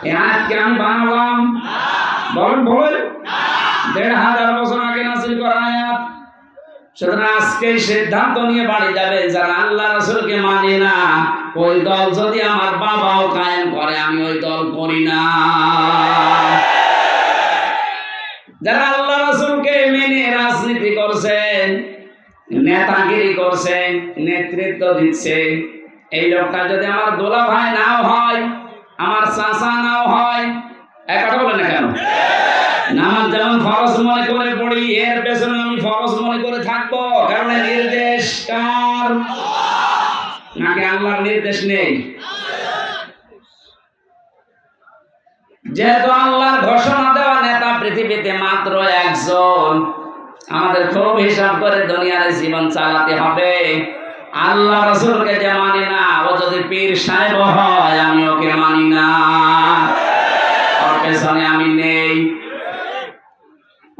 এই আয়াতকে আমি বানালাম? বলেন বলেন। ১৫০০ বছর আগে নাযিল করা আয়াত। সুতরাং আজকে সিদ্ধান্ত নিয়ে বাড়ি যাবে, যারা আল্লাহ রাসূলকে মানে না, ওই দল যদি আমার বাবাও কায়েম করে আমি ওই দল করি না। যারা আল্লাহ রাসূলকে মেনে রাজনীতি করছেন, নেতাগিরি করছেন, নেতৃত্ব দিচ্ছে, এই লোকটা যদি আমার দোলা ভাই নাও হয়, আমার চাচা নাও হয়, এক কথা বলেন না কেন? নামাজ যেমন ফরজ মনে করে পড়ি, এর পেছনে আমি ফরজ মনে করে থাকবো, কারণ নির্দেশ কার? নাকি আল্লাহর নির্দেশ নেই? যেহেতু আল্লাহর ঘোষণা দেওয়া নেতা পৃথিবীতে মাত্র একজন, আমাদের খুব হিসাব করে দুনিয়ার জীবন চালাতে হবে। আল্লাহ রাসূলকে যে মানে না, ও যদি পীর সাহেব হয় আমি ওকে মানি না, ওর পেছনে আমি নেই।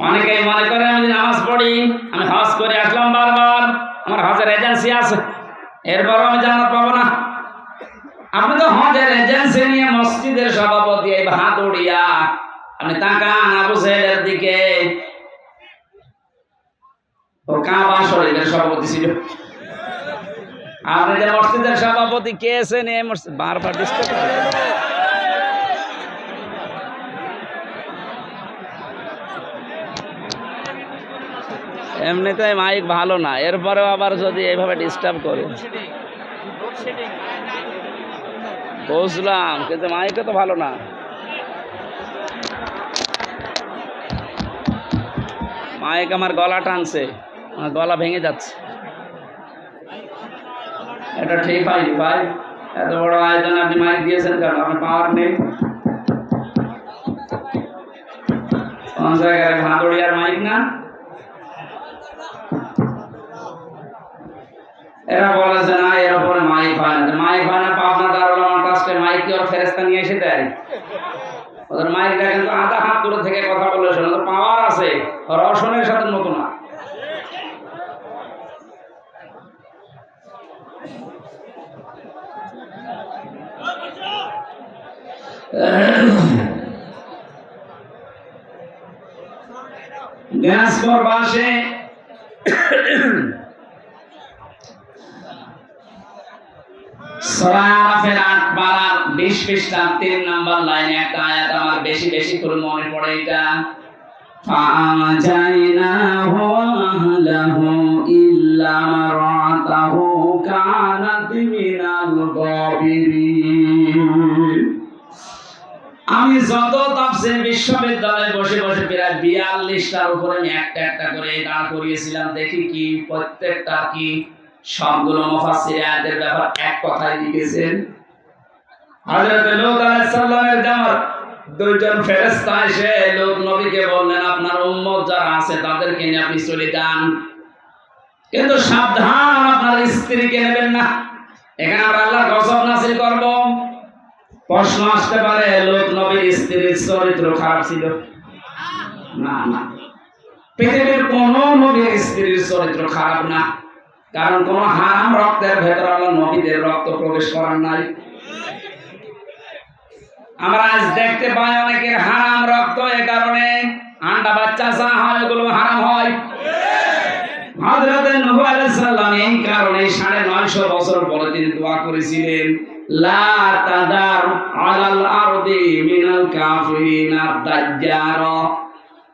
অনেকেই মনে করে আমি নামাজ পড়ি, আমি হজ করে আসলাম বারবার, আমার হজের এজেন্সি আছে, এরপরও আমি জান্নাত পাবো না। আপনি তো হজের এজেন্সি নিয়ে মসজিদের সভাপতি, এই হাত উড়িয়া আপনি তাকান আবু সাইদের দিকে, ও কাবা শরীফের সভাপতি ছিল। আপনি যে মসজিদের সভাপতি কে আছেন, এই মসজিদ বারবার ডিস্টার্ব করে। এমনিতে মাইক ভালো না, এরপরেও আবার যদি এইভাবে ডিস্টার্ব করে। বুঝলাম, কিন্তু মাইকও তো ভালো না। মাইক আমার গলা টানছে, আমার গলা ভেঙে যাচ্ছে। এটা ঠিক হয়নি ভাই, এত বড় আয়োজন আপনি মাইক দিয়েছেন কেন? আপনার পাওয়ার নেই। কোন জায়গায় ভাদড়িয়ার মাইক না? এরা বলেছে না এর উপরে মাইক হয় না, মাইক হয় না। পাবনা দারুল উলুম ট্রাস্টে মাইক কি ওর ফেরেশতা নিয়ে এসে দেয়? ওদের মাইক দেখেন তো আধা হাত দূরে থেকে কথা বলে শোনে, তো পাওয়ার আছে, রসনের সাথে মতো না। দিনাজপুর বাসে সূরা আরাফের ৮ পারার ২০ পৃষ্ঠা ৩ নম্বর লাইনে একটা আয়াত আমার বেশি বেশি করে মনে পড়ে। এটা ফাআজাইনাহু আহলাহু ইল্লা মারাতাহু কানাত মিনাল গাবিরিন। আমি যত তাফসীর বিশ্ববিদ্যালয়ে বসে বসে প্রায় ৪২টার উপরে আমি একটা একটা করে দাঁড় করিয়েছিলাম, দেখি কি প্রত্যেকটা কি সবগুলো মুফাসসির আয়াতের ব্যাপার এক কথায় লিখেছেন। হযরত লূত আলাইহিস সালামের জামার দুইজন ফেরেশতা এসে লূত নবীকে বললেন, আপনার উম্মত যারা আছে তাদেরকে নিয়ে আপনি চলে যান, কিন্তু সাবধান আপনার স্ত্রীকে নেবেন না, এখানে আমরা আল্লাহর গজব নাযিল করব। প্রশ্ন আসতে পারে, লূত নবীর স্ত্রীর চরিত্র খারাপ ছিল? না না, পৃথিবীর কোন নবীর স্ত্রীর চরিত্র খারাপ না, কারণ কোন হারাম রক্তের ভেতর আল্লাহ নবীদের রক্ত প্রবেশ করার নাই। আমরা আজ দেখতে পাই অনেকের হারাম রক্ত, এ কারণে আন্ডা বাচ্চা যা হয় ওগুলো হারাম হয়। হযরত নূহ আলাইহিস সালাম এই কারণে ৯৫০ বছর পরে তিনি দোয়া করেছিলেন, লা তাদার আলাল আরদি মিনাল কাফিরিনা দাজ্জার।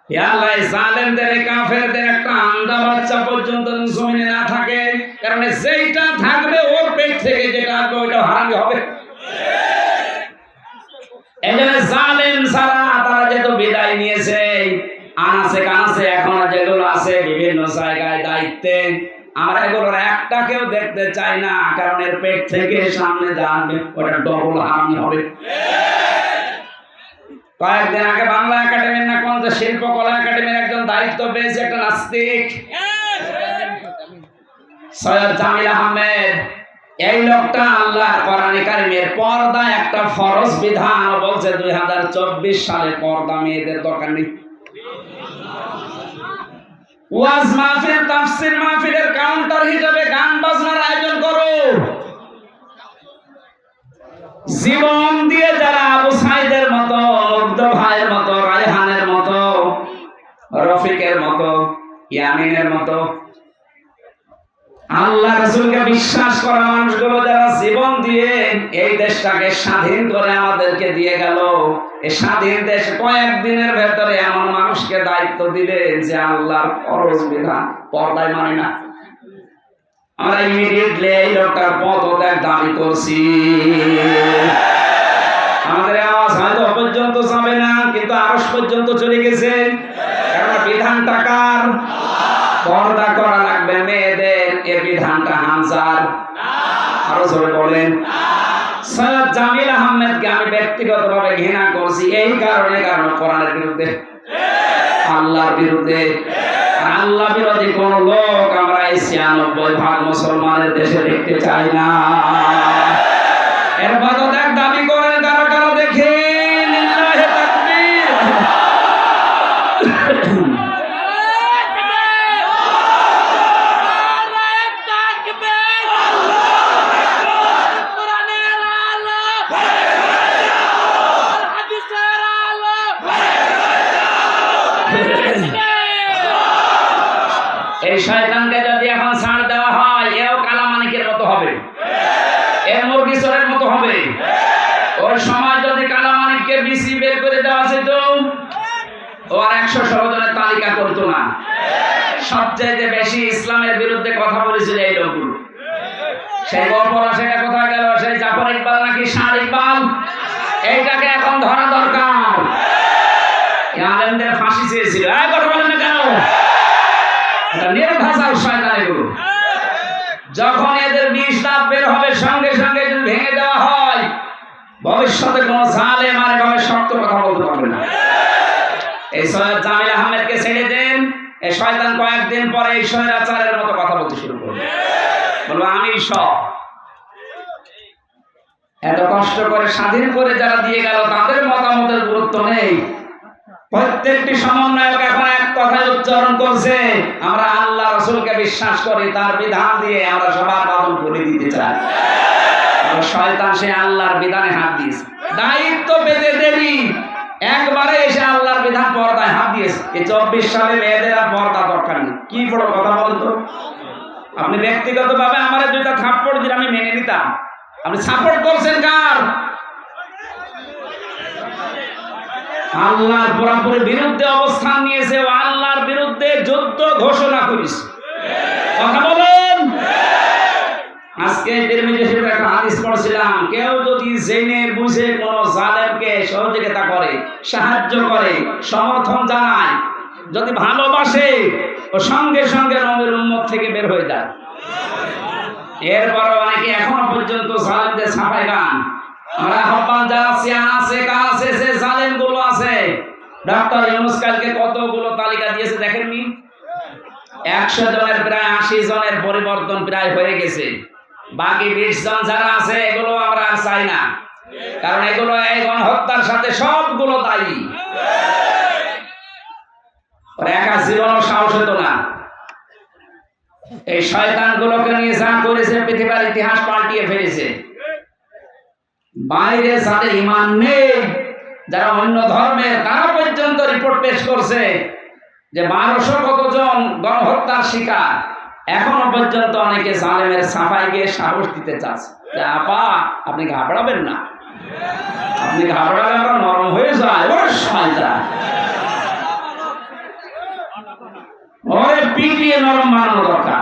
হে আল্লাহ, জালেমদের কাফেরদের একটা আন্ডা বাচ্চা পর্যন্ত জমিনে না থাকে, কারণ যেটা থাকবে ওর পেট থেকে যেটা আসবে ওইটা হারামি হবে। এজন্য জালেম সারা তারা যেহেতু বিদায় নিয়েছে, আনাচে কানাচে এখনো যেগুলো আছে বিভিন্ন জায়গায় দায়িত্বে, আমরা এগুলোর একটাকেও দেখতে চাই না, কারণ এর পেট থেকে সামনে যাবে ওটা ডবল হারামি হবে। কয়েকদিন আগে বাংলা একাডেমির না কোন শিল্পকলা একাডেমির একজন দায়িত্ব পেয়েছে একটা নাস্তিক, সৈয়দ জামিল আহমেদ। এই লোকটা আল্লাহ কোরআনে কারিমের পর্দা একটা ফরজ বিধান বলছে 2024 সালে পর্দা মেয়েদের দরকার নেই। ওয়াজ মাহফিল, তাফসীর মাহফিলের কাউন্টার হিসেবে গান বাজনার আয়োজন করো। জীবন দিয়ে যারা আবু সাইদের ইয়ামিনের মতো। আল্লাহ রাসূলকে বিশ্বাস করা মানুষগুলো যারা জীবন দিয়ে এই দেশটাকে স্বাধীন করে আমাদেরকে দিয়ে গেল, এই স্বাধীন দেশ কয়েকদিনের ভেতরে এমন মানুষকে দায়িত্ব দিলে যে আল্লাহর ফরজ বিধান পর্দায় মানে না। আমরা ইমিডিয়েটলি এই লোকটার পদত্যাগ দাবি করছি। আমাদের আওয়াজ হয়তো পর্যন্ত যাবে না, কিন্তু আরশ পর্যন্ত চলে গেছে। কারণ বিধানটা কার? পর্দা করা লাগবে মেয়েদের, এই বিধানটা হামজার। আরো জোরে বলেন। সৈয়দ জামিল আহমেদকে আমি ব্যক্তিগতভাবে ঘৃণা করছি এই কারণে, কারণ কোরআনের বিরুদ্ধে, আল্লাহর বিরুদ্ধে। আল্লাহ বিরোধী কোন লোক আমরা এই ৯৬% মুসলমানের দেশে দেখতে চাই না। এর পদত্যাগ দাবি করেন কারা কারা দেখে। লিল্লাহি তাকবীর। এই শয়তানকে যদি এখন ছাড় দেওয়া হয়, এও কালামানিকের মতো হবে, এ মুরগি চোরের মতো হবে। ওর সময় যদি কালামানিককে বিসি বের করে দেওয়া যেত, ও আর ১১৬ জনের তালিকা করতো না। সবচেয়ে বেশি ইসলামের বিরুদ্ধে কথা বলেছিল এই লোকগুলো। সেই গল্পরা সেটা কোথায় গেল? সেই জাফর ইকবাল নাকি শাহ ইকবাল, এইটাকে এখন ধরা দরকার। আলেমদের ফাঁসি চেয়েছিল। কথা বলেন না কেন? নির্ভাষাল শয়তান এগুলো। যখন এদের ২০ দাঁত বের হবে, সঙ্গে সঙ্গে যদি ভেঙে দেওয়া হয়, ভবিষ্যতে কোন জালেম আর এভাবে শক্ত কথা বলতে পারবে না। এই সৈয়দ জামিল আহমেদকে ছেড়ে দেন, এই শয়তান কয়েকদিন পরে এই স্বৈরাচারের মতো কথা বলতে শুরু করবে, বলবো আমি সব। এত কষ্ট করে স্বাধীন করে যারা দিয়ে গেল, তাদের মতামতের গুরুত্ব নেই। প্রত্যেকটি সমন্বয়ক এখন এক কথায় উচ্চারণ করছে, আমরা আল্লাহ রাসূলকে বিশ্বাস করি, তার বিধান দিয়ে আমরা সবার বাঁধন খুলে দিতে চাই। শয়তান সে আল্লাহর বিধানে হাত দিয়েছে, দায়িত্ব পেতে দেরি, একবারে এসে আল্লাহর বিধান পর্দায় হাত দিয়েছে। এই ২৪ সালে মেয়েদের আর পর্দা দরকার নেই। কি বড় কথা বলতো। আপনি ব্যক্তিগতভাবে আমার ২টা থাপ্পড় দিলে আমি মেনে নিতাম। আপনি সাপোর্ট করছেন কার? আল্লাহর পুরোপুরি বিরুদ্ধে অবস্থান নিয়েছে, ও আল্লাহর বিরুদ্ধে যুদ্ধ ঘোষণা করেছে। কথা বলেন। আজকে তিরমিজি শরীফে একটা হাদিস পড়ছিলাম, কেউ যদি জেনে বুঝে কোন জালেমকে সহযোগিতা করে, সাহায্য করে, সমর্থন জানায়, যদি ভালোবাসে, ও সঙ্গে সঙ্গে নবীর উম্মত থেকে বের হয়ে যায়। এরপর অনেকে এখনো পর্যন্ত জালেমদের ছাপাই গান। আমরা আহ্বান জানাচ্ছি, আছে কাছে যে জালেম গুলো আছে, ডক্টর ইউনূস কালকে কতগুলো তালিকা দিয়েছে দেখেননি? ১০০ জনের প্রায় ৮০ জনের পরিবর্তন প্রায় হয়ে গেছে। বাকি ২০ জন যারা আছে, এগুলো আমরা আর চাই না, কারণ এগুলো এই গণহত্যার সাথে সবগুলো দায়ী। একা জীবনও সাহস হতো না। এই শয়তান গুলোকে নিয়ে যা করেছে, পৃথিবীর ইতিহাস পাল্টিয়ে ফেলেছে। বাইরে যাদের ঈমান নেই, যারা অন্য ধর্মের, তারা পর্যন্ত রিপোর্ট পেশ করছে যে ১২০০ কতজন গণহত্যার শিকার। এখনো পর্যন্ত অনেকে জালেমের সাফাই গিয়ে সাহস দিতে চাচ্ছে যে আপা আপনি ঘাবড়াবেন না, আপনি ঘাবড়ালে আমরা নরম হয়ে যায়। ওর শয়তান, ওরে পিটিয়ে নরম বানানো দরকার।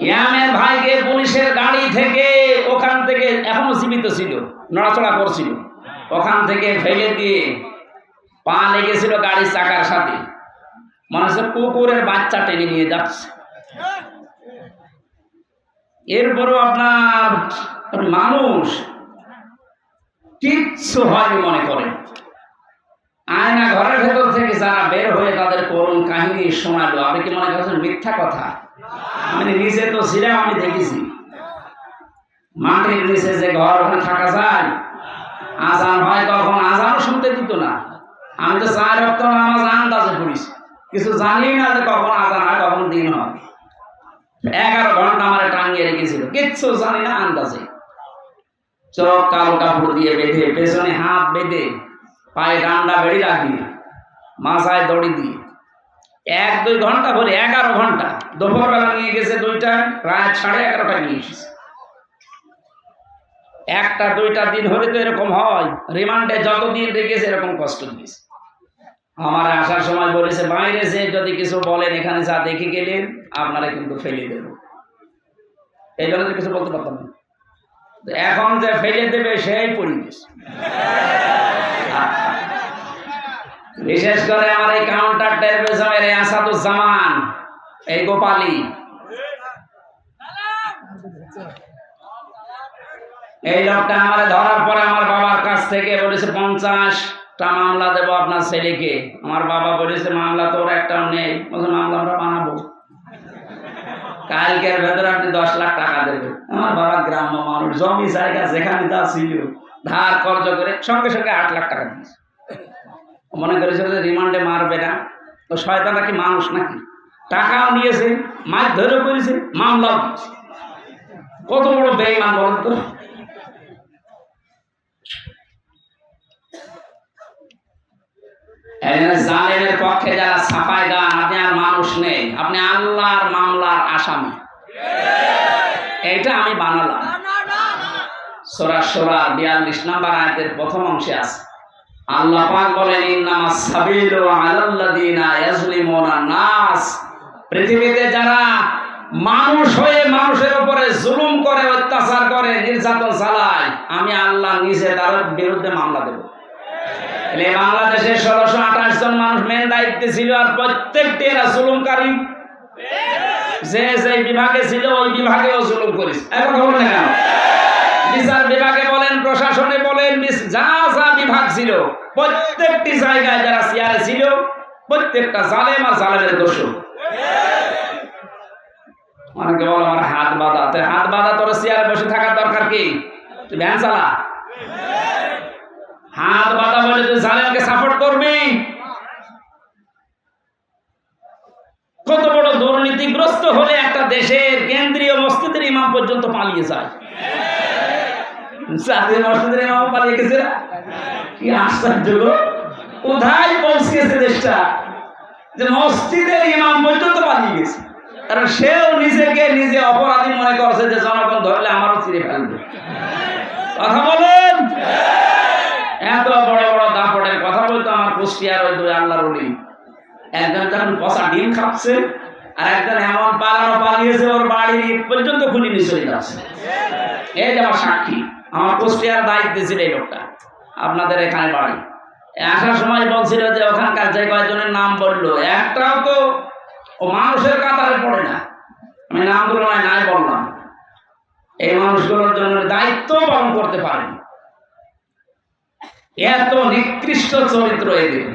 ইয়ামের ভাইকে পুলিশের গাড়ি থেকে, ওখান থেকে, এখনো জীবিত ছিল, নড়াচড়া করছিল, ওখান থেকে ফেলে দিয়ে পা লেগেছিল গাড়ির চাকার সাথে, মানুষের কুকুরের বাচ্চা টেনে নিয়ে যাচ্ছে। এরপরও আপনার মানুষ কিচ্ছু হয়নি মনে করে। আয়না ঘরের ভেতর থেকে যারা বের হয়ে তাদের করুণ কাহিনী শোনালো, আপনি কি মনে করছেন মিথ্যা কথা? আমি নিজে তো ছিলাম, আমি দেখেছি। মাটির নিচে যে ঘর, ওখানে থাকা যায়, আজান হয় তখন আজানও শুনতে দিত না। আমি তো ৪ ওয়াক্ত নামাজ আন্দাজে পড়েছি, কিছু জানি না যে কখন আজান হয়, কখন দিন হয়। ১১ ঘন্টা আমার টাঙিয়ে রেখেছিল, কিচ্ছু জানি না, আন্দাজে। চোখ কালো কাপড় দিয়ে বেঁধে, পেছনে হাত বেঁধে, পায়ে ডান্ডা বেড়ি রাখি, মাথায় দড়ি দিয়ে 1-2 ঘন্টা করে 11 ঘন্টা, দুপুরবেলা নিয়ে গেছে 2টা, রাত 11:30টায় নিয়ে এসেছে। 1টা-2টা দিন হলে তো এরকম হয়, রিমান্ডে যতদিন রেখেছে এরকম কষ্ট দিয়েছে। আমার আসার সময় বলেছে, বাইরে যে যদি কিছু বলেন এখানে যা দেখে গেলেন আপনারা কিন্তু ফেলে দেব, এই জন্য কিছু বলতে পারতাম না। এখন যে ফেলে দেবে সেই পরিবেশ। বিশেষ করে আমার এই কাউন্টার টেরোরিজমের আসাদুজ্জামান, এই গোপালী, এই লোকটা আমার ধরার পরে আমার বাবার কাছ থেকে বলেছে 50টা মামলা দেবো আপনার ছেলেকে। আমার বাবা বলেছে মামলা তো ওর একটাও নেই, বলছে মামলা আমরা বানাবো, কালকের ভেতরে আপনি 10 লাখ টাকা দেবেন। আমার বাবা গ্রাম্য মানুষ, জমি জায়গা যেখানে যা ছিল ধার কর্জ করে সঙ্গে সঙ্গে 8 লাখ টাকা দিয়েছে। মনে করেছিল যে রিমান্ডে মারবে না, তো শয়তানটা কি মানুষ নাকি? টাকাও নিয়েছে, মাছ ধরে করেছে, মামলাও দিয়েছে। কত বড় বেঈমান বলেন তো। জালেমের পক্ষে যারা ছাপাই গান, আপনি আর মানুষ নেই, আপনি আল্লাহর মামলার আসামি। এইটা আমি বানালাম। সূরা সূরা 42 নম্বর আয়াতের প্রথম অংশে আছে, আল্লাহ পাক বলেন, ইন্নামাস সাবিলু আলাল্লাযিনা ইয়াজলিমুনা নাস। পৃথিবীতে যারা মানুষ হয়ে মানুষের উপরে জুলুম করে, অত্যাচার করে, নির্যাতন চালায়, আমি আল্লাহ নিজে তার বিরুদ্ধে মামলা দেব। বাংলাদেশে 1628 জন মানুষ মেন দায়িত্বে ছিল, আর প্রত্যেকটি এরা জুলুমকারী। যে যে বিভাগে ছিল ওই বিভাগেও জুলুম করেছে। এখন বলেন না কেন? বিচার বিভাগে বলেন, প্রশাসনে বলেন, যা যা বিভাগ ছিল প্রত্যেকটি জায়গায় যারা চেয়ারে ছিল প্রত্যেকটা জালেম আর জালেমের দোষী। অনেকে বলে আমার হাত বাঁধা, হাত বাঁধা তোর চেয়ারে বসে থাকার দরকার কি? তুই ভ্যান চালা, হাত বাঁধা বলে তুই জালেমকে সাপোর্ট করবি? কত বড় দুর্নীতিগ্রস্ত হলে একটা দেশের কেন্দ্রীয় মসজিদের ইমাম পর্যন্ত পালিয়ে যায়। জাতীয় মসজিদের ইমাম পালিয়ে গেছে না? কি আশ্চর্য! কোথায় পৌঁছেছে দেশটা যে মসজিদের ইমাম পর্যন্ত পালিয়ে গেছে। কারণ সেও নিজেকে নিজে অপরাধী মনে করছে যে জনগণ ধরলে আমারও ছিঁড়ে ফেলবে। কথা বলেন। এত বড় বড় দাপটের কথা বলতো আমার কুষ্টিয়ার ওই 2 আল্লাহর ওলি। একজন যখন পচা ডিম খাচ্ছে, আর একজন এমন পালিয়েছে ওর বাড়ির ইট পর্যন্ত খুলে নিয়ে চলে যাচ্ছে। এই যে আমার সাক্ষী, আমার কুষ্টিয়ার দায়িত্বে ছিল এই লোকটা, আপনাদের এখানে বাড়ি। আসার সময় বলছিল যে ওখানকার যে কয়েকজনের নাম বললো, একটাও তো ও মানুষের কাতারে পড়ে না। আমি নামগুলো নাই বললাম, এই মানুষগুলোর জন্য দায়িত্ব পালন করতে পারেন। এত নিকৃষ্ট চরিত্র এদের।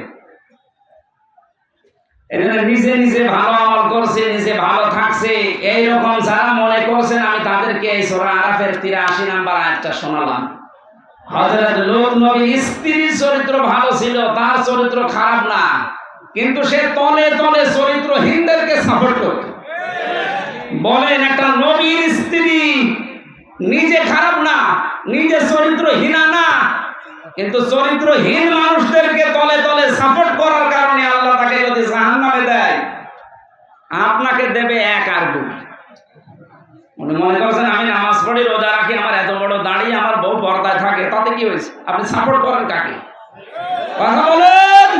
নিজে নিজে ভালো আমল করছে, নিজে ভালো থাকছে, এইরকম যারা মনে করছেন, আমি তাদেরকে এই সূরা আরাফের 83 নম্বর আয়াতটা শোনালাম। হযরত লূত নবীর স্ত্রীর চরিত্র ভালো ছিল, তার চরিত্র খারাপ না, কিন্তু সে তলে তলে চরিত্রহীনদেরকে সাপোর্ট করত। বলেন, একটা নবীর স্ত্রী নিজে খারাপ না, নিজে চরিত্রহীনা না, কিন্তু চরিত্রহীন মানুষদেরকে তলে তলে সাপোর্ট করার কারণে আল্লাহ তাকে যদি জাহান্নামে দেয়, আপনাকে দেবে 1 আর 2। মনে করছেন আমি নামাজ পড়ি, রোজা রাখি, আমার এত বড় দাড়ি, আমার বউ পর্দায় থাকে, তাতে কি হয়েছে? আপনি সাপোর্ট করেন কাকে? কথা বলেন।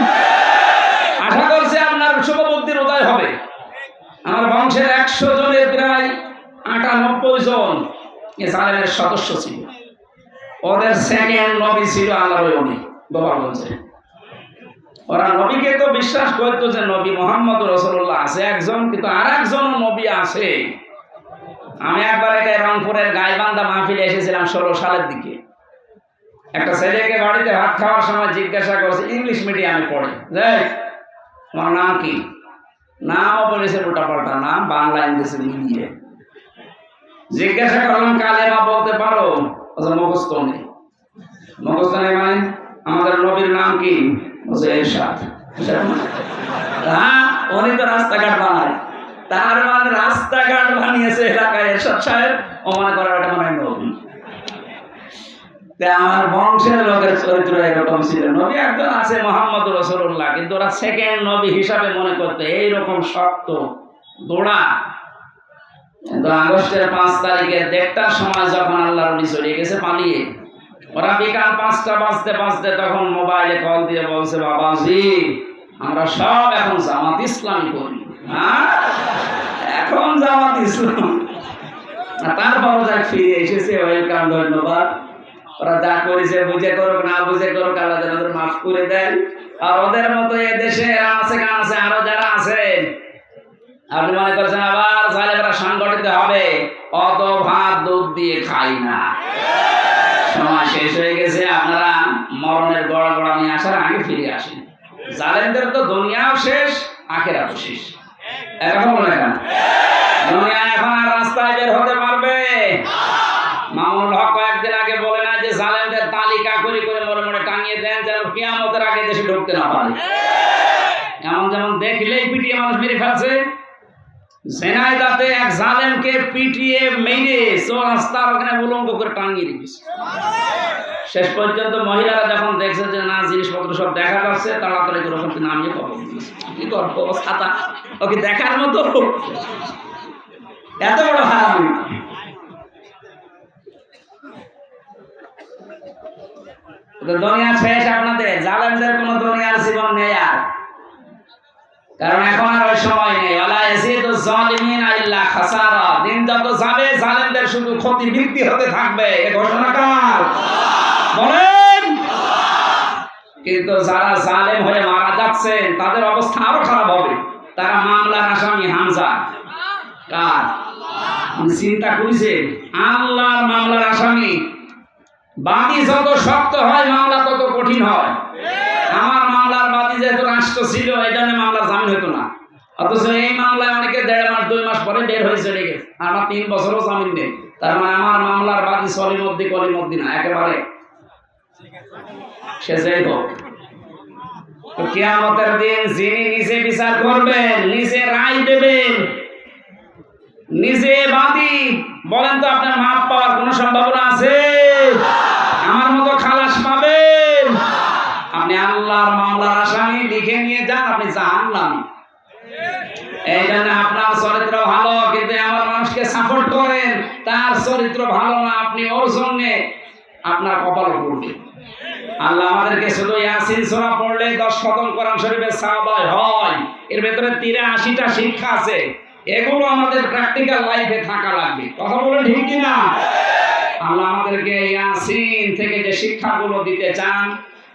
আশা করছি আপনার শুভবুদ্ধির উদয় হবে। আমার বংশের 100 জনের প্রায় 98 জন এ জালেমের সদস্য ছিল। ওদের সেকেন্ড নবী ছিল আল্লাহর ওলি গোপালগঞ্জে। ওরা নবীকে তো বিশ্বাস করতো যে নবী মুহাম্মদ রাসূলুল্লাহ আছে একজন, কিন্তু আর একজন নবী আছে। আমি একবার একটা রংপুরের গাইবান্ধা মাহফিলে এসেছিলাম 16 সালের দিকে। একটা ছেলেকে বাড়িতে ভাত খাওয়ার সময় জিজ্ঞাসা করছে, ইংলিশ মিডিয়ামে পড়ে, তোমার নাম কি? নামও বলেছে উল্টাপাল্টা নাম, বাংলা ইংরেজি মিলিয়ে। জিজ্ঞাসা করলাম কালেমা বলতে পারো? মুখস্থ নেই। মুখস্থ নেই মানে আমাদের নবীর নাম কি? এরশাদ। হ্যাঁ, উনি তো রাস্তাঘাট বানায়, তার মানে রাস্তাঘাট বানিয়েছে এলাকায় এরশাদ সাহেব, ও মনে করে ওটা মনে হয় নবী। আমার বংশের লোকের চরিত্র এরকম ছিল। নবী একজন আছে মুহাম্মদ রাসূলুল্লাহ, কিন্তু ওরা সেকেন্ড নবী হিসাবে মনে করতে এইরকম শক্ত দোড়া। কিন্তু আগস্টের 5 তারিখে 1:30টার সময় যখন আল্লাহর নবী চলে গেছে পালিয়ে, ওরা বিকাল 5টা বাজতে তখন মোবাইলে কল দিয়ে বলছে, বাবাজি আমরা সব এখন জামাত ইসলামী করি। এখন জামাত ইসলাম। তারপর যা ফিরে এসেছে, ওয়েলকাম, ধন্যবাদ। ওরা যা করেছে বুঝে করুক না বুঝে করুক, আল্লাহ যেন ওদের মাফ করে দেন। আর ওদের মতো এ দেশে আছে আরো যারা আছেন, আপনি মনে করছেন আবার জালেমরা সংগঠিত হবে, অত ভাত দুধ দিয়ে খাই না। সময় শেষ হয়ে গেছে, আপনারা মরণের গড়গড়া নিয়ে আসার আগে ফিরে আসেন। জালেমদের তো দুনিয়াও শেষ, আখিরাতও শেষ। এরকম মনে করেন দুনিয়া এখন আর রাস্তায় বের হতে পারবে? মামুনুল হক কয়েকদিন আগে বলে না যে জালেমদের তালিকা করে করে মরে মরে টাঙিয়ে দেন, যেন কিয়ামতের আগে দেশে ঢুকতে না পারে। এমন যেমন দেখলেই পিটিয়ে মানুষ মেরে ফেলছে। ঝিনাইদহে এক জালেমকে পিটিয়ে মেরে রাস্তার ওখানে উলঙ্গ করে টাঙিয়ে রেখেছে। শেষ পর্যন্ত মহিলারা যখন দেখছে যে না জিনিসপত্র সব দেখা যাচ্ছে, তাড়াতাড়ি করে ওখান থেকে নামিয়ে খবর দিয়েছে। কি করবো, ছাতা ওকে দেখার মতো এত বড় হারামি। দুনিয়া শেষ আপনাদের, জালেমদের কোন দুনিয়ার জীবন নেই আর। কারণ এখন আর ওই সময় নেই। ওয়ালা ইয়াজিদুজ জালিমিনা ইল্লা খাসারা। দিন যত যাবে জালেমদের শুধু ক্ষতি বৃদ্ধি হতে থাকবে। এ ঘোষণা কার? বলেন। কিন্তু যারা জালেম হয়ে মারা যাচ্ছেন তাদের অবস্থা আরো খারাপ হবে। তারা মামলার আসামি হামজা। কার? চিন্তা করেছেন? আল্লাহর মামলার আসামি। বাদী যত শক্ত হয় মামলা তত কঠিন হয়। আমার মামলার বাদী যেহেতু রাষ্ট্র ছিল, এই জন্য মামলার জামিন হতো না। অথচ এই মামলায় অনেকে 1.5 মাস 2 মাস পরে বের হয়ে চলে গেছে। আমার 3 বছরও জামিন নেই। তার মানে আমার মামলার বাদী কলিমদ্দি না, একেবারে সে যাই হোক। তো কিয়ামতের দিন যিনি নিজে বিচার করবেন, নিজে রায় দেবেন, নিজে বাদী, বলেন তো আপনার মাপ পাওয়ার কোনো সম্ভাবনা আছে? আমার মতো খালাস পাবেন? আপনি আল্লাহর মামলার আসামি লিখে নিয়ে যান, আপনি জাহান্নামী। এই জন্য আপনার চরিত্র ভালো, কিন্তু আমার মানুষকে সাপোর্ট করেন, তার চরিত্র ভালো না, আপনি ওর জন্য আপনার কপাল পড়বে। আল্লাহ আমাদেরকে শুধু ইয়াসিন সূরা পড়লে 10 খতম কোরআন শরীফের সওয়াব হয়। এর ভেতরে 83টা শিক্ষা আছে। এগুলো আমাদের প্র্যাকটিক্যাল লাইফে থাকা লাগবে। কথা বলেন ঠিক কি না? আল্লাহ আমাদেরকে ইয়াসিন থেকে যে শিক্ষাগুলো দিতে চান,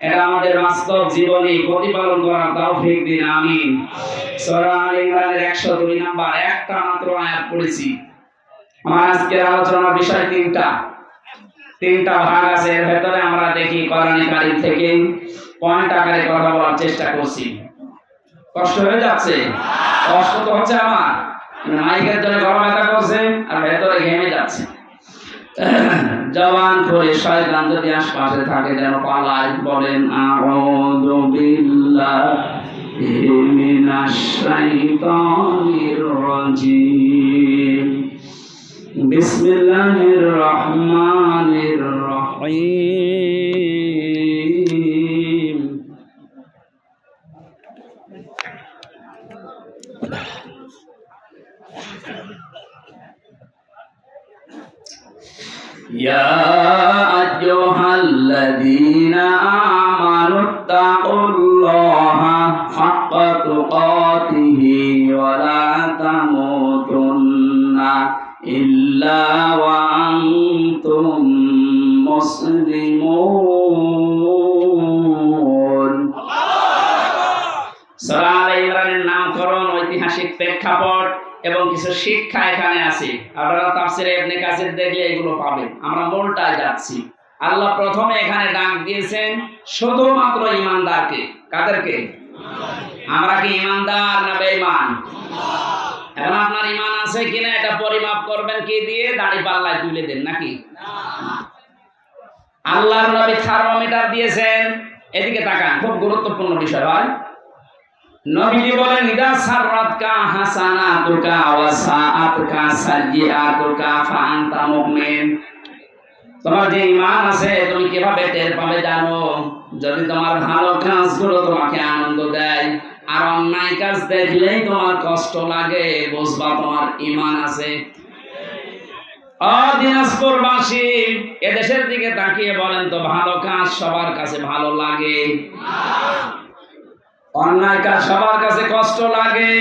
এটা আমাদের বাস্তব জীবনে প্রতিপালন করার তৌফিক দিন, আমিন। সূরা আলে ইমরানের 102 নাম্বার একটা মাত্র আয়াত পড়েছি। আমার আজকের আলোচনার বিষয় তিনটা ভাগ আছে। এর ভেতরে আমরা দেখি কোরআন কারীম থেকে পয়েন্ট আকারে কথা বলার চেষ্টা করছি। কষ্ট হয়ে যাচ্ছে? কষ্ট তো হচ্ছে আমার, মাইকের জন্য গলা ব্যথা করছে আর ভেতরে ঘেমে যাচ্ছে। জবান করে শয়তান যদি আশপাশে থাকে যেন পালায়। বলেন আউযু বিল্লাহি মিনাশ শাইতানির রাজিম। বিসমিল্লাহির রহমানির রহিম। يا أيها الذين آمنوا اتقوا الله حق تقاته ولا تموتن إلا وأنتم مسلمون। সূরা আলে ইমরানের নামকরণ, ঐতিহাসিক প্রেক্ষাপট এবং কিছু শিক্ষা এখানে আছে। আপনারা তাফসীরে ইবনে কাসির দেখলে এগুলো পাবেন। আমরা মূলটায় যাচ্ছি। আল্লাহ প্রথমে এখানে ডাক দিয়েছেন শুধুমাত্র ঈমানদারকে। কাদেরকে? আমরা কি ঈমানদার না বেঈমান? এখন আপনার ঈমান আছে কিনা এটা পরিমাপ করবেন কি দিয়ে? দাড়ি পাল্লায় তুলে দেন নাকি? আল্লাহর নবী থার্মোমিটার দিয়েছেন। এদিকে তাকান, খুব গুরুত্বপূর্ণ বিষয় ভাই। নবীজি বলেন ইদা সাররাতকা হাসানাতুকা ওয়া সাআতুকা সাইয়্যাতুকা ফাআনতা মুমিন। তোমার যে ঈমান আছে তুমি কিভাবে টের পাবে জানো? যদি তোমার ভালো কাজগুলো তোমাকে আনন্দ দেয় আর অন্যায় কাজ দেখলেই তোমার কষ্ট লাগে, বুঝবা তোমার ঈমান আছে। দিনাজপুরবাসী এদেশের দিকে তাকিয়ে বলেন তো, ভালো কাজ সবার কাছে ভালো লাগে? অন্যায় কাজ সবার কাছে কষ্ট লাগে?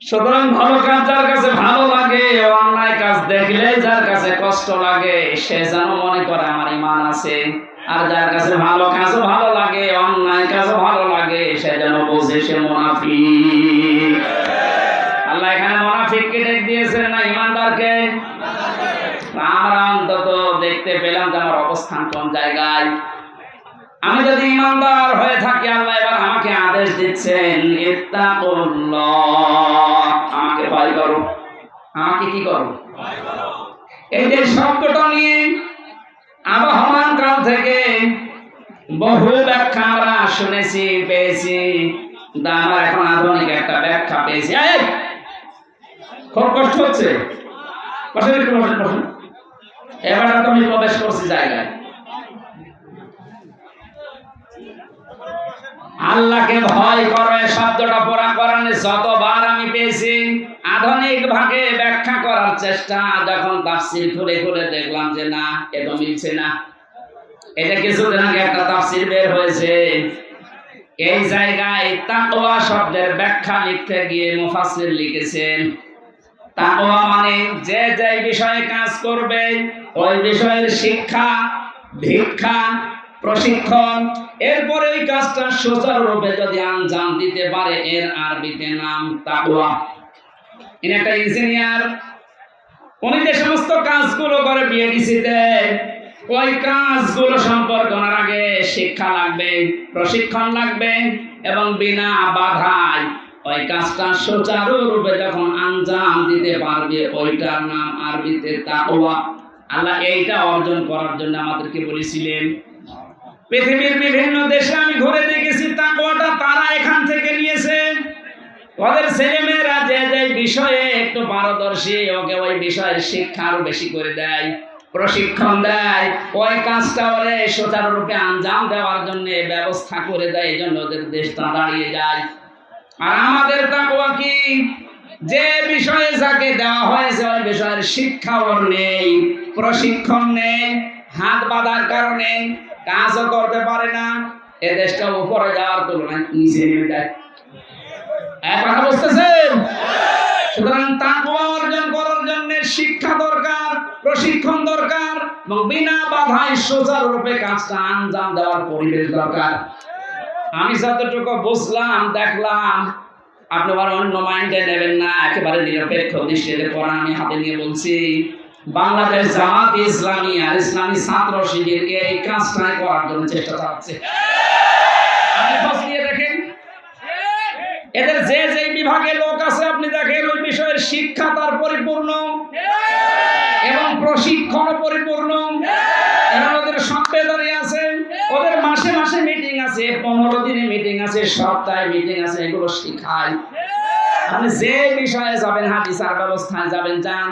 সুতরাং ভালো কাজ যার কাছে ভালো লাগে, অন্যায় কাজ দেখলে যার কাছে কষ্ট লাগে, সে যেন মনে করে আমার ঈমান আছে। আর যার কাছে ভালো কাজও ভালো লাগে, অন্যায় কাজও ভালো লাগে, সে যেন বোঝে সে মুনাফিক। আল্লাহ এখানে মুনাফিককে ডেকে দিয়েছেন না ঈমানদারকে? আমরা অন্তত দেখতে পেলাম যে আমার অবস্থান কোন জায়গায়। আমি যদি ঈমানদার হয়ে থাকি, আল্লাহ এবার আমাকে আদেশ দিচ্ছেন, ইত্তাকুল্লাহ, আমাকে ভয় করো। আমাকে কি করো? এই যে শব্দটা নিয়ে আবহমান কাল থেকে বহু ব্যাখ্যা আমরা শুনেছি, পেয়েছি, আমার এখন আধুনিক একটা ব্যাখ্যা পেয়েছি। খুব কষ্ট হচ্ছে, এবার আমি প্রবেশ করছি জায়গায়। আল্লাহকে ভয় করে শব্দটা পড়া কোরআনে যতবার আমি পেয়েছি, আধুনিক ভাগে ব্যাখ্যা করার চেষ্টা, যখন তাফসীর খুলে খুলে দেখলাম যে না, এটা মিলছে না। এটা কিছুদিন আগে একটা তাফসীর বের হয়েছে, এই জায়গায় তাকওয়া শব্দের ব্যাখ্যা লিখতে গিয়ে মুফাসসির লিখেছেন, তাকওয়া মানে যে যে বিষয়ে কাজ করবে ওই বিষয়ের শিক্ষা, ভিক্ষা, প্রশিক্ষণ, এরপরে ওই কাজটা সুচারুরূপে যদি আঞ্জাম দিতে পারে, এর আরবিতে নাম তাকওয়া। ইনি একটা ইঞ্জিনিয়ার, উনি যে সমস্ত কাজগুলো করে বিএডিসিতে, ওই কাজগুলো সম্পর্কে ওনার আগে শিক্ষা লাগবে, প্রশিক্ষণ লাগবে, এবং বিনা বাধায় ওই কাজটা সুচারুরূপে যখন আঞ্জাম দিতে পারবে, ওইটার নাম আরবিতে তাকওয়া। আল্লাহ এইটা অর্জন করার জন্য আমাদেরকে বলেছিলেন। পৃথিবীর বিভিন্ন দেশে আমি ঘুরে দেখেছি, তাকওয়াটা তারা এখান থেকে নিয়েছে। ওদের ছেলেমেয়েরা যে যে বিষয়ে একটু পারদর্শী, ওকে ওই বিষয়ের শিক্ষা আরো বেশি করে দেয়, প্রশিক্ষণ দেয়, ওই কাজটা ওরে সুচারুরূপে আঞ্জাম দেওয়ার জন্য ব্যবস্থা করে দেয়। এই জন্য ওদের দেশটা দাঁড়িয়ে যায়। আর আমাদের তাকওয়া কি? যে বিষয়ে যাকে দেওয়া হয়েছে ওই বিষয়ের শিক্ষা ওর নেই, প্রশিক্ষণ নেই, হাত বাঁধার কারণে কাজও করতে পারে না, এ দেশটা উপরে যাওয়ার তুলনায় নিচে নেমে যায়। কথা বুঝতেছেন? সুতরাং তাকওয়া অর্জন করার জন্য শিক্ষা দরকার, প্রশিক্ষণ দরকার, এবং বিনা বাধায় সুচারুরূপে কাজটা আঞ্জাম দেওয়ার পরিবেশ দরকার। আমি যতটুকু বুঝলাম, দেখলাম, আপনি আবার অন্য মাইন্ডে নেবেন না, একেবারে নিরপেক্ষ দৃষ্টিতে কোরআন আমি হাতে নিয়ে বলছি। বাংলাদেশ জামাত ইসলামী আর ইসলামী ছাত্র শিবির এই কাজটাই করার জন্য চেষ্টা চালাচ্ছে। আপনি খোঁজ নিয়ে দেখেন, এদের যে যে বিভাগে লোক আছে আপনি দেখেন, ওই বিষয়ের শিক্ষা তার পরিপূর্ণ এবং প্রশিক্ষণ পরিপূর্ণ, এবং ওদের সম্পেদারি আছে, ওদের মাসে মাসে মিটিং আছে, 15 দিনে মিটিং আছে, সপ্তাহে মিটিং আছে, এগুলো শিখায়। আপনি যে বিষয়ে যাবেন, হাদিসের ব্যবস্থায় যাবেন যান,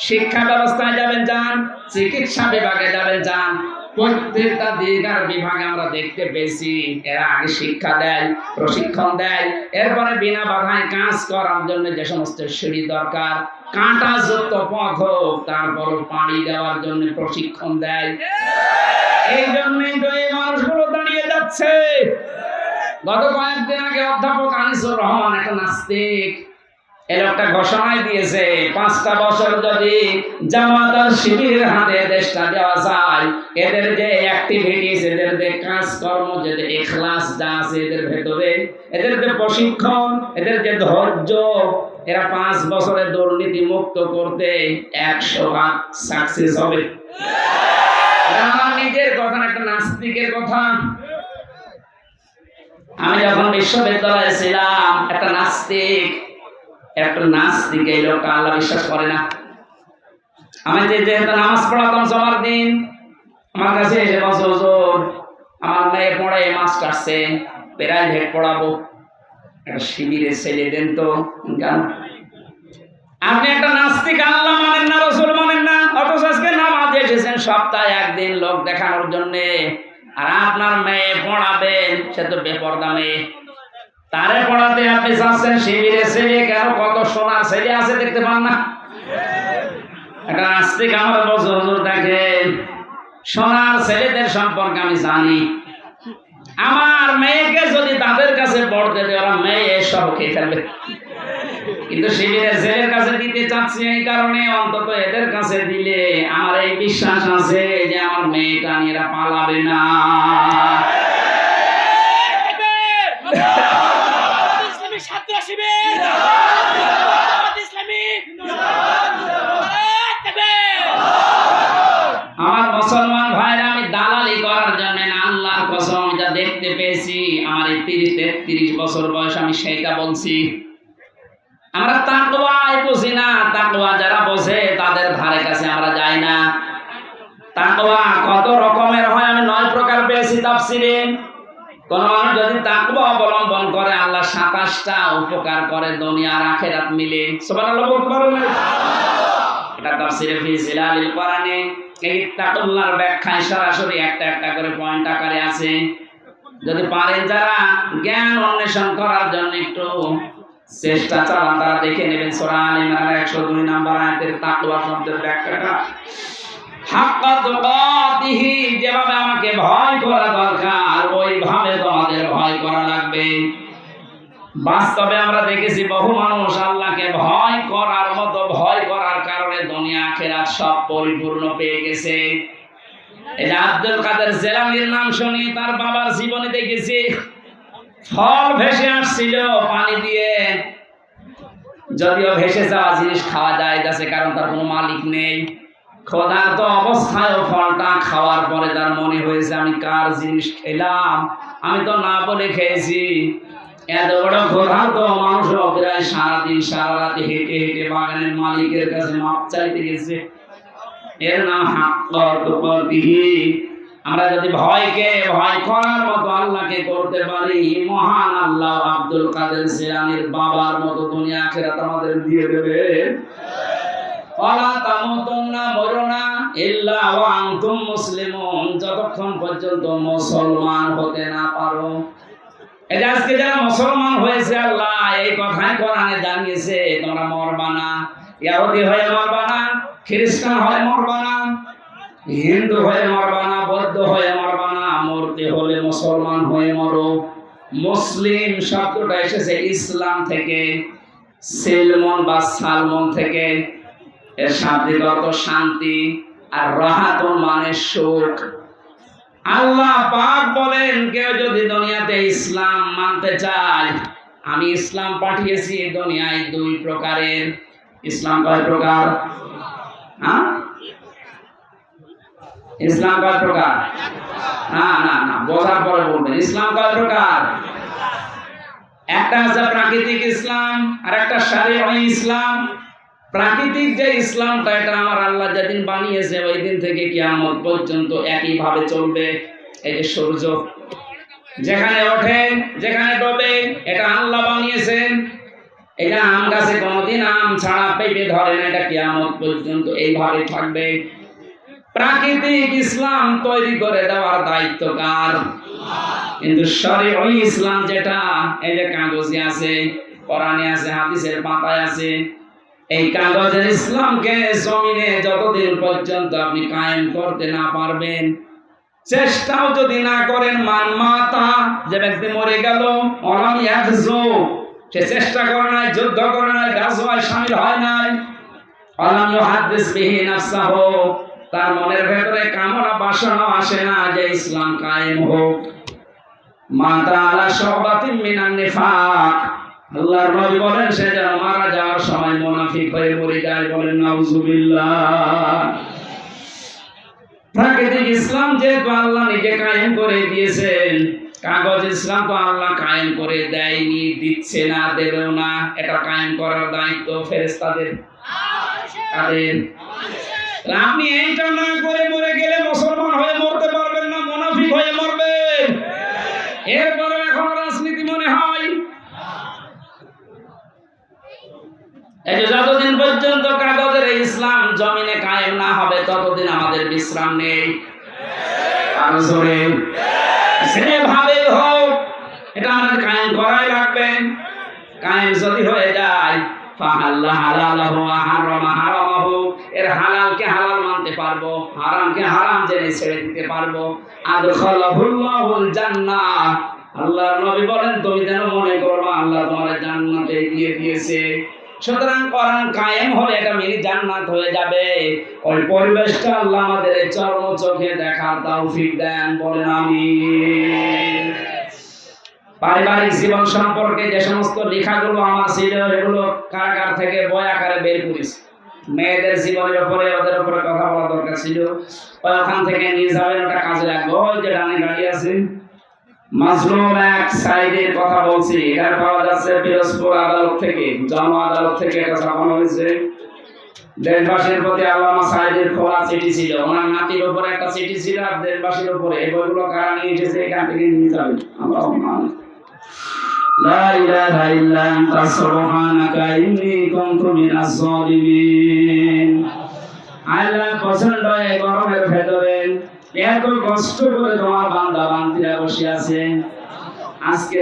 শিক্ষা ব্যবস্থায় যাবেন যান, চিকিৎসা বিভাগে যাবেন যান, প্রত্যেকটা দিক আর বিভাগে আমরা দেখতে পেয়েছি এরা আগে শিক্ষা দেয়, প্রশিক্ষণ দেয়, এরপরে বিনা বাধায় কাজ করার জন্য যে সমস্ত সিঁড়ি দরকার, কাঁটাযুক্ত পথ হোক, তারপর পানি দেওয়ার জন্য প্রশিক্ষণ দেয়। এই জন্যই তো এই মানুষগুলো দাঁড়িয়ে যাচ্ছে। গত কয়েকদিন আগে অধ্যাপক আনিসুর রহমান, একটা নাস্তিক, এর একটা ঘোষণায় দিয়েছে, 5টা বছর যদি জামাত আর শিবিরের হাতে দেশটা দেওয়া যায়, এদের যে অ্যাক্টিভিটিস, এদের যে কাজকর্ম, যে ইখলাস যা আছে এদের ভেতরে, এদের যে প্রশিক্ষণ, এদের যে ধৈর্য, এরা 5 বছরে দুর্নীতি মুক্ত করতে 100% সাকসেস হবে। আমার নিজের কথা, একটা নাস্তিকের কথা। আমি যখন বিশ্ববিদ্যালয়ে ছিলাম, একটা নাস্তিক এই লোকটা আল্লাহ বিশ্বাস করে না। আমি যেহেতু নামাজ পড়াতাম জমার দিন, আমার কাছে এসে বলছে, হুজুর আমার মেয়ে পড়ে মাস্টার্সে, প্রাইভেট পড়াবো, একটা শিবিরের ছেলে দেন তো। আপনি একটা নাস্তিক, আল্লাহ মানেন না, রাসূল মানেন না, অথচ আজকে নামাজে এসেছেন সপ্তাহে একদিন লোক দেখানোর জন্য। আর আপনার মেয়ে পড়াবেন, সে তো বেপরদা মেয়ে, তারে পড়াতে আপনি যাচ্ছেন শিবিরে। ছেলে কেন, কত সোনার ছেলে আছে দেখতে পান না? একটা নাস্তিক আমার বলছে, হুজুর দেখেন, সোনার ছেলেদের সম্পর্কে আমি জানি। আমার মেয়েকে যদি তাদের কাছে পড়তে দেয়, ওরা মেয়ে সব খেয়ে ফেলবে। কিন্তু শিবিরের ছেলের কাছে দিতে চাচ্ছি এই কারণে, অন্তত এদের কাছে দিলে আমার এই বিশ্বাস আছে যে আমার মেয়েটা নিয়ে এরা পালাবে না। আমার মুসলমান ভাইরা, আমি দালালি করার জন্য না, আল্লাহর কসম, যা দেখতে পেয়েছি আমার এই 30-33 বছর বয়স, আমি সেইটা বলছি। আমরা তাকওয়াই বুঝি না, তাকওয়া যারা বোঝে তাদের ধারে কাছে আমরা যাই না। তাকওয়া কত রকমের হয়, আমি 9 প্রকার পেয়েছি তাফসীরে। কোন মানুষ যদি তাকওয়া অবলম্বন করে, আল্লাহ 27টা উপকার করে দুনিয়া আর আখিরাত মিলে। সুবহানাল্লাহ বলতে পারবেন? এটা তাফসীরে ফি জিলালিল কোরআনে এই তাকওয়ার ব্যাখ্যায় সরাসরি একটা একটা করে পয়েন্ট আকারে আছে। যদি পারেন যারা জ্ঞান অন্বেষণ করার জন্য একটু চেষ্টা চালান, তারা দেখে নেবেন সূরা আল ইমরানের 102 নম্বর আয়াতের তাকওয়া শব্দের ব্যাখ্যাটা। হাক্কা তুকাতিহি, যেভাবে আমাকে ভয় করা দরকার ওইভাবে তোমাদের ভয় করা লাগবে। বাস্তবে আমরা দেখেছি বহু মানুষ আল্লাহকে ভয় করার মতো ভয় করার কারণে দুনিয়া আখিরাত সব পরিপূর্ণ পেয়ে গেছে। এই আব্দুল কাদের জেলানির নাম শুনি, তার বাবার জীবনে দেখেছি ফল ভেসে আসছিল পানি দিয়ে। যদিও ভেসে যাওয়া জিনিস খাওয়া যায় যাচ্ছে, কারণ তার কোনো মালিক নেই। ক্ষুধার্ত অবস্থায় ফলটা খাওয়ার পরে তার মনে হয়েছে, আমি কার জিনিস খেলাম, আমি তো না বলে খেয়েছি। এত বড় ক্ষুধার্ত মানুষ প্রায় সারাদিন সারা রাতে হেঁটে হেঁটে বাগানের মালিকের কাছে মাপ চাইতে গেছে। এর নাম হাক্কা তুকাতিহি। আমরা যদি ভয়কে ভয় করার মতো আল্লাহকে করতে পারি, মহান আল্লাহ আব্দুল কাদের জিলানীর বাবার মতো দুনিয়া আখিরাত আমাদের দিয়ে দেবে। ওয়ালা তামুতুন্না, মরো না, ইল্লা ওয়া আনতুম মুসলিমুন, যতক্ষণ পর্যন্ত মুসলমান হতে না পারো। এই যে আজকে যারা মুসলমান হয়েছে, আল্লাহ এই কথাই কোরআনে জানিয়েছে, তোমরা মরবা না, ইহুদি হয়ে মরবা না, খ্রিস্টান হয়ে মরবা না, হিন্দু হয়ে মরবা না, বৌদ্ধ হয়ে মরবা না, মরতে হলে মুসলমান হয়ে মরো। মুসলিম শব্দটা এসেছে ইসলাম থেকে, সিলমন বা সালমন থেকে। এর শাব্দিক অর্থ শান্তি, আর রাহাতুন মানে সুখ। আল্লাহ পাক বলেন, কেউ যদি দুনিয়াতে ইসলাম মানতে চায়, আমি ইসলাম পাঠিয়েছি দুনিয়ায় 2 প্রকারের। ইসলাম কয় প্রকার? হ্যাঁ, ইসলাম কয় প্রকার? না না না, বোঝার পরে বলবেন। ইসলাম কয় প্রকার? একটা আছে প্রাকৃতিক ইসলাম, আর একটা শারঈ ইসলাম। প্রাকৃতিক যে ইসলামটা, এটা আমার আল্লাহ যেদিন বানিয়েছে ওই দিন থেকে কিয়ামত পর্যন্ত একইভাবে চলবে। এই যে সূর্য যেখানে ওঠে যেখানে ডোবে, এটা আল্লাহ বানিয়েছেন। এটা আম গাছে কোনোদিন আম ছাড়া পেঁপে ধরে না, এটা কিয়ামত পর্যন্ত এইভাবে থাকবে। প্রাকৃতিক ইসলাম তৈরি করে দেওয়ার দায়িত্ব কার? কিন্তু শরঈ ইসলাম যেটা, এই যে কাগজে আছে, কোরআনে আছে, হাদিসের পাতায় আছে, এই কাগজের ইসলামকে জমিনে যতদিন পর্যন্ত আপনি কায়েম করতে না পারবেন, চেষ্টাও যদি না করেন, মান মাতা, যে ব্যক্তি মরে গেল, অলাম ইয়াহজু, সে চেষ্টা করে নাই, যুদ্ধ করে নাই, গাজওয়ায় শামিল হয় নাই, অলাম ইউহাদ্দিস বিহি নাফসাহু, তার মনের ভেতরে কামনা বাসনা আসে না যে ইসলাম কায়েম হোক, মাতা আলা শাবাতিন মিনান নিফাক, আল্লাহর নবী বলেন সে যেন মারা যাওয়ার সময় মুনাফিক হয়ে মরে যায়। বলেন নাউজুবিল্লাহ। প্রাকৃতিক ইসলাম যেহেতু আল্লাহ নিজে কায়েম করে দিয়েছেন, কাগজ ইসলাম তো আল্লাহ কায়েম করে দেয়নি, দিচ্ছে না, দেবেও না। এটা কায়েম করার দায়িত্ব ফেরেশতাদের। কাদের? আপনি এইটা না করে মরে গেলে মুসলমান হয়ে মরতে পারবেন না, মুনাফিক হয়ে মরবেন। এরপরে এখন রাজনীতি মনে হয়, এই যে যতদিন পর্যন্ত জমিনে কায়েম না হবে ততদিন আমাদের বিশ্রাম নেই। আরো জোরে, যেভাবে হোক এটা আমাদের কায়েম করাই লাগবে। কায়েম যদি হয়ে যায়, ফাহাল্লা হালালাহু ওয়া হারামা হারামাহু, এর হালালকে হালাল মানতে পারবো, হারামকে হারাম জেনে ছেড়ে দিতে পারবো। আদখালাহুল্লাহুল জান্নাহ, আল্লাহর নবী বলেন তুমি যেন মনে করো আল্লাহ তোমার জান্নাতে দিয়ে দিয়েছে। সুতরাং কোরআন কায়েম হলে এটা মিনি জান্নাত হয়ে যাবে। ওই পরিবেশটা আল্লাহ আমাদের চর্ম চোখে দেখার তৌফিক দেন, বলেন আমিন। পারিবারিক জীবন সম্পর্কে যে সমস্ত লেখাগুলো আমার ছিল এগুলো কারাগার থেকে বই আকারে বের করেছি। মেয়েদের জীবনের উপরে ওদের উপরে কথা বলা দরকার ছিল, ওখান থেকে নিয়ে যাবেন, ওটা কাজে লাগবে। ওই যে ডানে গাড়ি আছে, মাজলুম এক সাইদের কথা বলছি, এটা পাওয়া যাচ্ছে পিরোজপুর আদালত থেকে, জন্ম আদালত থেকে এটা ছাপানো হয়েছে। দেশবাসীর প্রতি আল্লামা সাইদের খোলা চিঠি ছিল, ওনার নাতির উপরে একটা চিঠি ছিল আর দেশবাসীর উপরে। এই বইগুলো কারা নিয়ে এসেছে এখান থেকে নিয়ে যাবেন। লা ইলাহা ইল্লা আনতা সুবহানাকা ইন্নী কুনতু মিনাজ জালিমিন। আল্লাহ পছন্দ এই গরমের ভেতরে এত কষ্ট করে তোমার বান্দা বান্দিরা বসে আছে, আজকে